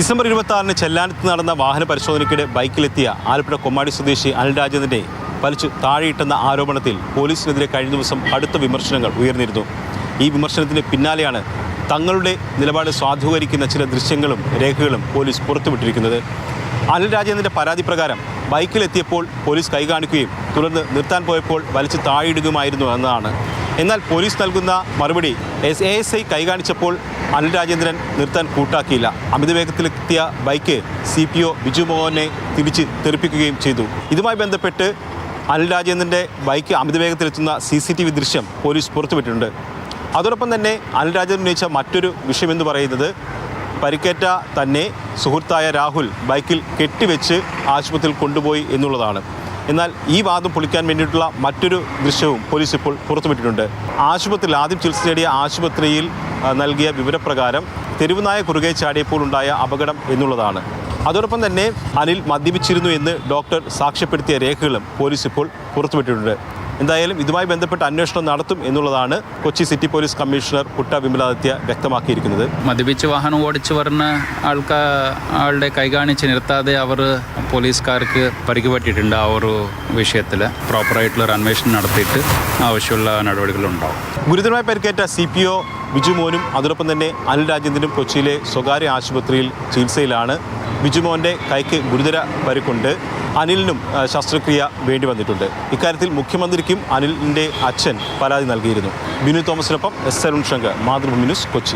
December 26-ന് ചെല്ലാനത്ത് നടന്ന വാഹന പരിശോധനയ്ക്കിടെ ബൈക്കിലെത്തിയ ആലപ്പുഴ കൊമ്മാടി സ്വദേശി അനിൽ രാജേന്ദ്രനെ വലിച്ചു താഴെയിട്ടെന്ന ആരോപണത്തിൽ പോലീസിനെതിരെ കഴിഞ്ഞ ദിവസം കടുത്ത വിമർശനങ്ങൾ ഉയർന്നിരുന്നു. ഈ വിമർശനത്തിന് പിന്നാലെയാണ് തങ്ങളുടെ നിലപാട് സ്വാധീകരിക്കുന്ന ചില ദൃശ്യങ്ങളും രേഖകളും പോലീസ് പുറത്തുവിട്ടിരിക്കുന്നത്. അനിൽ രാജേന്ദ്രൻ്റെ പരാതി പ്രകാരം ബൈക്കിലെത്തിയപ്പോൾ പോലീസ് കൈകാണിക്കുകയും തുടർന്ന് നിർത്താൻ പോയപ്പോൾ വലിച്ചു താഴെയിടുകയുമായിരുന്നു എന്നതാണ്. എന്നാൽ പോലീസ് നൽകുന്ന മറുപടി ASI കൈകാണിച്ചപ്പോൾ അനിൽ രാജേന്ദ്രൻ നിർത്താൻ കൂട്ടാക്കിയില്ല. അമിതവേഗത്തിലെത്തിയ ബൈക്ക് CPO ബിജു മോഹനെ തിരിച്ച് തെറിപ്പിക്കുകയും ചെയ്തു. ഇതുമായി ബന്ധപ്പെട്ട് അനിൽ രാജേന്ദ്രൻ്റെ ബൈക്ക് അമിതവേഗത്തിലെത്തുന്ന CCTV ദൃശ്യം പോലീസ് പുറത്തുവിട്ടിട്ടുണ്ട്. അതോടൊപ്പം തന്നെ അനിൽ രാജേന്ദ്രൻ ഉന്നയിച്ച മറ്റൊരു വിഷയമെന്ന് പറയുന്നത് പരിക്കേറ്റ തന്നെ സുഹൃത്തായ രാഹുൽ ബൈക്കിൽ കെട്ടിവെച്ച് ആശുപത്രിയിൽ കൊണ്ടുപോയി എന്നുള്ളതാണ്. എന്നാൽ ഈ വാദം പൊളിക്കാൻ വേണ്ടിയിട്ടുള്ള മറ്റൊരു ദൃശ്യവും പോലീസ് ഇപ്പോൾ പുറത്തുവിട്ടിട്ടുണ്ട്. ആശുപത്രിയിൽ ആദ്യം ചികിത്സ തേടിയ ആശുപത്രിയിൽ നൽകിയ വിവരപ്രകാരം തെരുവുനായ കുറുകെ ചാടിയപ്പോൾ ഉണ്ടായ അപകടം എന്നുള്ളതാണ്. അതോടൊപ്പം തന്നെ അനിൽ മദ്യപിച്ചിരുന്നു എന്ന് ഡോക്ടർ സാക്ഷ്യപ്പെടുത്തിയ രേഖകളും പോലീസ് ഇപ്പോൾ പുറത്തുവിട്ടിട്ടുണ്ട്. എന്തായാലും ഇതുമായി ബന്ധപ്പെട്ട് അന്വേഷണം നടത്തും എന്നുള്ളതാണ് കൊച്ചി സിറ്റി പോലീസ് കമ്മീഷണർ കുട്ട വിമലാദിത്യ വ്യക്തമാക്കിയിരിക്കുന്നത്. മദ്യപിച്ച് വാഹനം ഓടിച്ചു വരുന്ന ആളുടെ കൈകാണിച്ച് നിർത്താതെ അവർ പോലീസുകാർക്ക് പരിക്ക് പറ്റിയിട്ടുണ്ട്. ആ ഒരു വിഷയത്തിൽ പ്രോപ്പറായിട്ടുള്ളൊരു അന്വേഷണം നടത്തിയിട്ട് ആവശ്യമുള്ള നടപടികളുണ്ടാവും. ഗുരുതരമായി പരിക്കേറ്റ CPO ബിജു മോനും അതോടൊപ്പം തന്നെ അനിൽ രാജേന്ദ്രനും കൊച്ചിയിലെ സ്വകാര്യ ആശുപത്രിയിൽ ചികിത്സയിലാണ്. ബിജു മോൻ്റെ കൈക്ക് ഗുരുതര പരിക്കുണ്ട്. അനിലിനും ശസ്ത്രക്രിയ വേണ്ടി വന്നിട്ടുണ്ട്. ഇക്കാര്യത്തിൽ മുഖ്യമന്ത്രിക്കും അനിലിൻ്റെ അച്ഛൻ പരാതി നൽകിയിരുന്നു. ബിനു തോമസിനൊപ്പം S. അരുൺ ശങ്കർ, മാതൃഭൂമി ന്യൂസ്, കൊച്ചി.